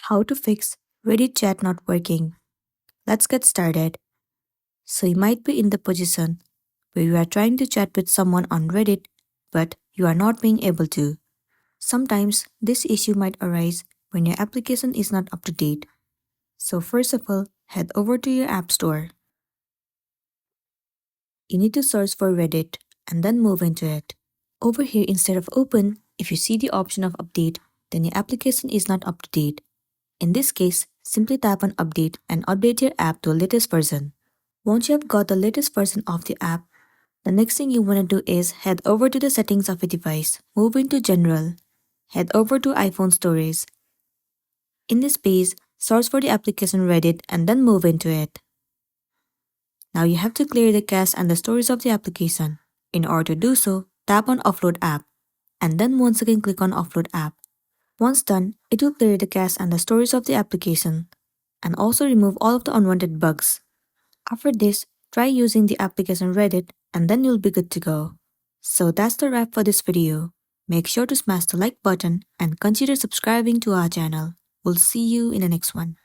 How to fix Reddit chat not working. Let's get started. So you might be in the position where you are trying to chat with someone on Reddit, but you are not being able to. Sometimes this issue might arise when your application is not up to date. So first of all, head over to your app store. You need to search for Reddit and then move into it. Over here, instead of open, if you see the option of update, then your application is not up to date. In this case, simply tap on update and update your app to the latest version. Once you have got the latest version of the app, the next thing you want to do is head over to the settings of your device, move into general, head over to iPhone storage. In this page, search for the application Reddit and then move into it. Now you have to clear the cache and the storage of the application. In order to do so, tap on Offload App, and then once again click on Offload App. Once done, it will clear the cache and the storage of the application, and also remove all of the unwanted bugs. After this, try using the application Reddit, and then you'll be good to go. So that's the wrap for this video. Make sure to smash the like button and consider subscribing to our channel. We'll see you in the next one.